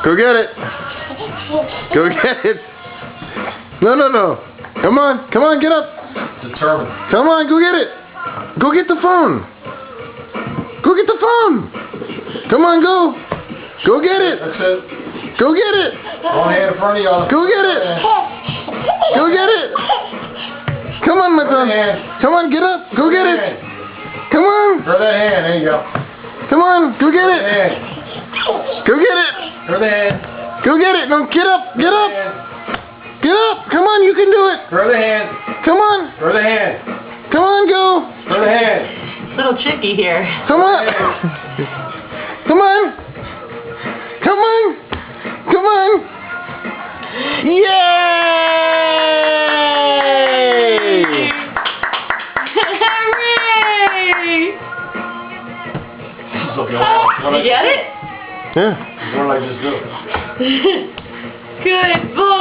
Go get it. Go get it. No, no, no. Come on. Come on, get up. Determined. Come on, go get it. Go get the phone. Go get the phone. Come on, go. Go get it. That's it. Go get it. One hand in front of y'all. Go get it. Go get it. Come on, my son. Come on, get up. Go get it. Come on. Throw that hand. There you go. Come on, go get it. Go get it. Throw the hand. Go get it. No, get up. Get up. Get up. Come on, you can do it. Throw the hand. Come on. Throw the hand. Come on, go. Throw the hand. A little tricky here. Come on. Come on. Come on. Come on. Yay! Hooray! You get it? Yeah. What did I just do? Good boy.